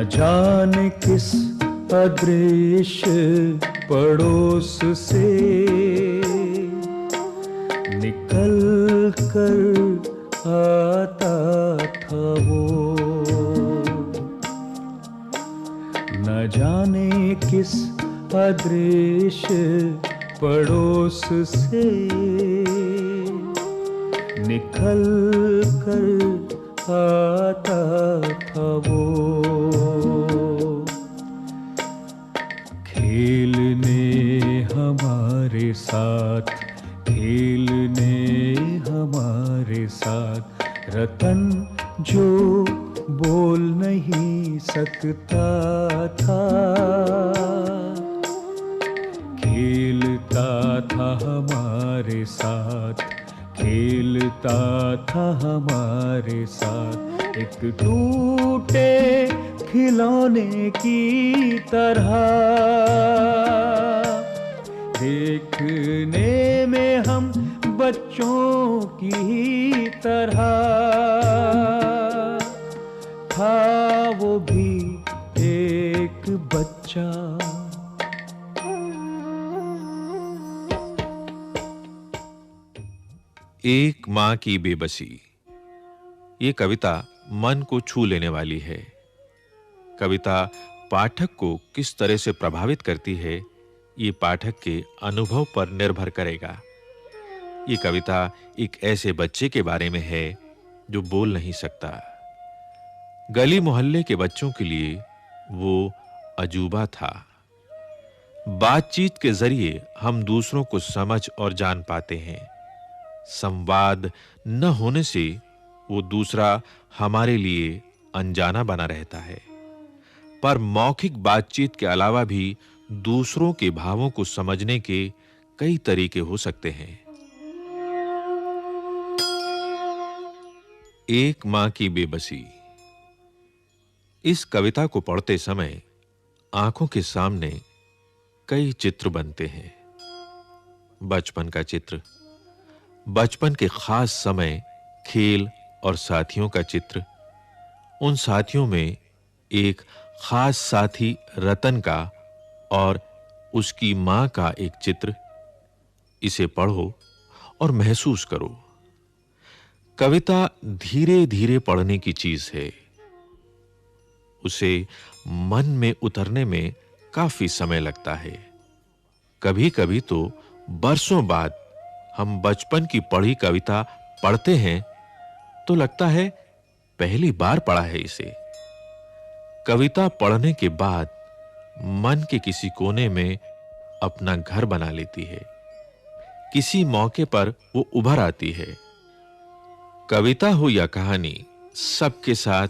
न जाने किस अदृश्य पड़ोस से निकल कर आता था वो, न जाने किस अदृश्य पड़ोस से निकल कर आता था वो। खेलने हमारे साथ, खेलने हमारे साथ, रतन जो बोल नहीं सकता था, खेलता था हमारे साथ, खेलता था हमारे साथ, एक टूटे खिलौने की तरह, देखने में हम बच्चों की तरह, था वो भी एक बच्चा। एक मां की बेबसी। ये कविता मन को छू लेने वाली है। कविता पाठक को किस तरह से प्रभावित करती है, ये पाठक के अनुभव पर निर्भर करेगा। ये कविता एक ऐसे बच्चे के बारे में है जो बोल नहीं सकता। गली मोहल्ले के बच्चों के लिए वो अजूबा था। बातचीत के जरिए हम दूसरों को समझ और जान पाते हैं। संवाद न होने से वो दूसरा हमारे लिए अनजाना बना रहता है। पर मौखिक बातचीत के अलावा भी दूसरों के भावों को समझने के कई तरीके हो सकते हैं। एक मां की बेबसी। इस कविता को पढ़ते समय आंखों के सामने कई चित्र बनते हैं। बचपन का चित्र, बचपन के खास समय, खेल और साथियों का चित्र, उन साथियों में एक खास साथी रतन का और उसकी मां का एक चित्र। इसे पढ़ो और महसूस करो। कविता धीरे-धीरे पढ़ने की चीज है। उसे मन में उतरने में काफी समय लगता है। कभी-कभी तो बरसों बाद हम बचपन की पढ़ी कविता पढ़ते हैं तो लगता है पहली बार पढ़ा है इसे। कविता पढ़ने के बाद मन के किसी कोने में अपना घर बना लेती है। किसी मौके पर वो उभर आती है। कविता हो या कहानी, सबके साथ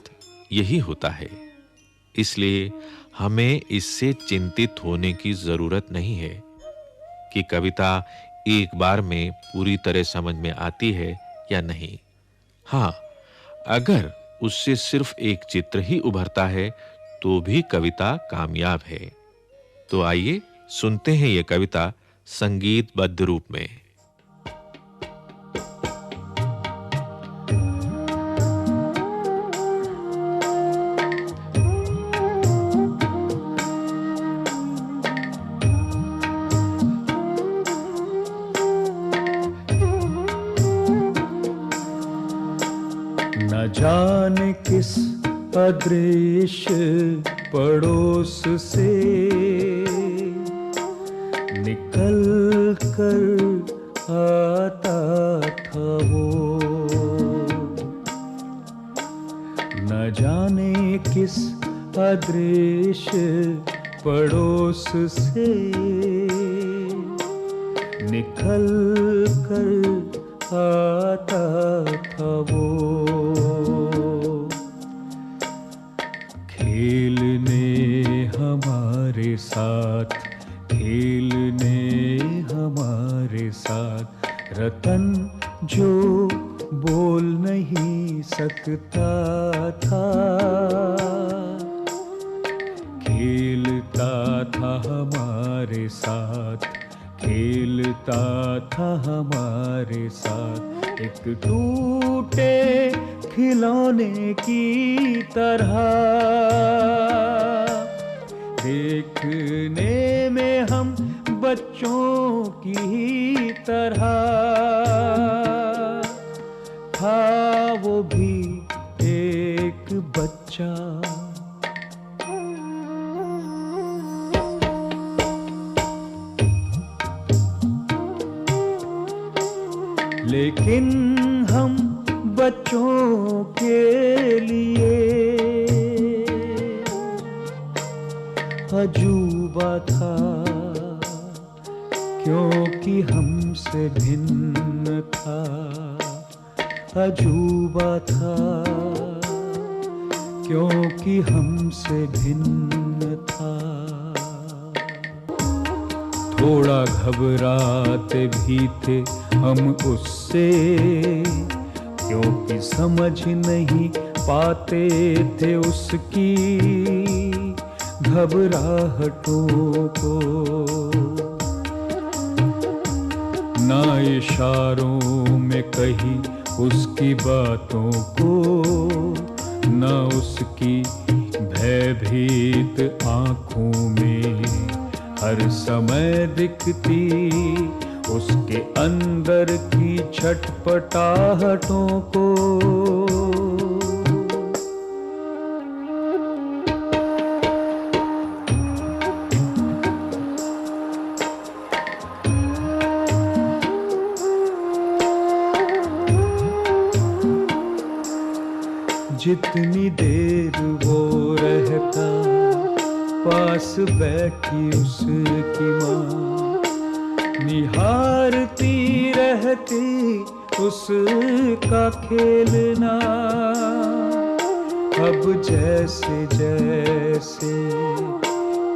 यही होता है। इसलिए हमें इससे चिंतित होने की जरूरत नहीं है कि कविता एक बार में पूरी तरह समझ में आती है या नहीं। हां, अगर उससे सिर्फ एक चित्र ही उभरता है तो भी कविता कामयाब है। तो आइए सुनते हैं ये कविता संगीतबद्ध रूप में। न जाने किस अदृश्य पड़ोस से निकल कर आता था वो, न जाने किस अदृश्य पड़ोस से निकल कर आता था वो। खेलने हमारे साथ, खेलने हमारे साथ, रतन जो बोल नहीं सकता था, खेलता था हमारे साथ, खेलता था हमारे साथ एक टूटे खिलौने की तरह। देखने में हम बच्चों की तरह, था वो भी एक बच्चा। लेकिन हम बच्चों के लिए अजूबा था, क्योंकि हमसे भिन्न था। अजूबा था क्योंकि हमसे भिन्न था। थोड़ा घबराते भी थे हम उससे, क्योंकि समझ नहीं पाते थे उसकी घबराहटों को। ना इशारों में कही उसकी बातों को, ना उसकी भयभीत आँखों में हर समय दिखती उसके अंदर की छटपटाहटों को। जितनी देर वो रहता पास बैठी उसकी माँ, निहारती रहती उसका खेलना। अब जैसे जैसे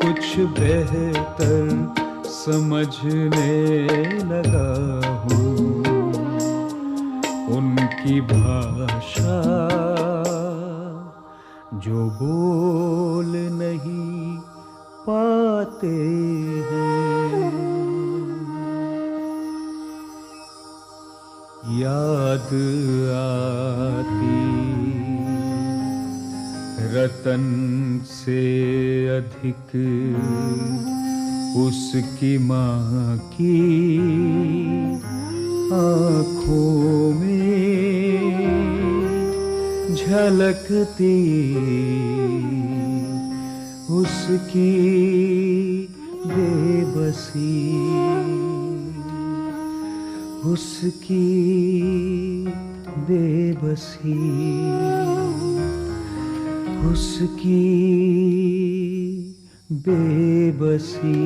कुछ बेहतर समझने लगा हूँ उनकी भाषा, जो बोल नहीं पाते हैं। याद आती रतन से अधिक उसकी माँ की आँखों में झलकती उसकी बेबसी, उसकी बेबसी, उसकी बेबसी।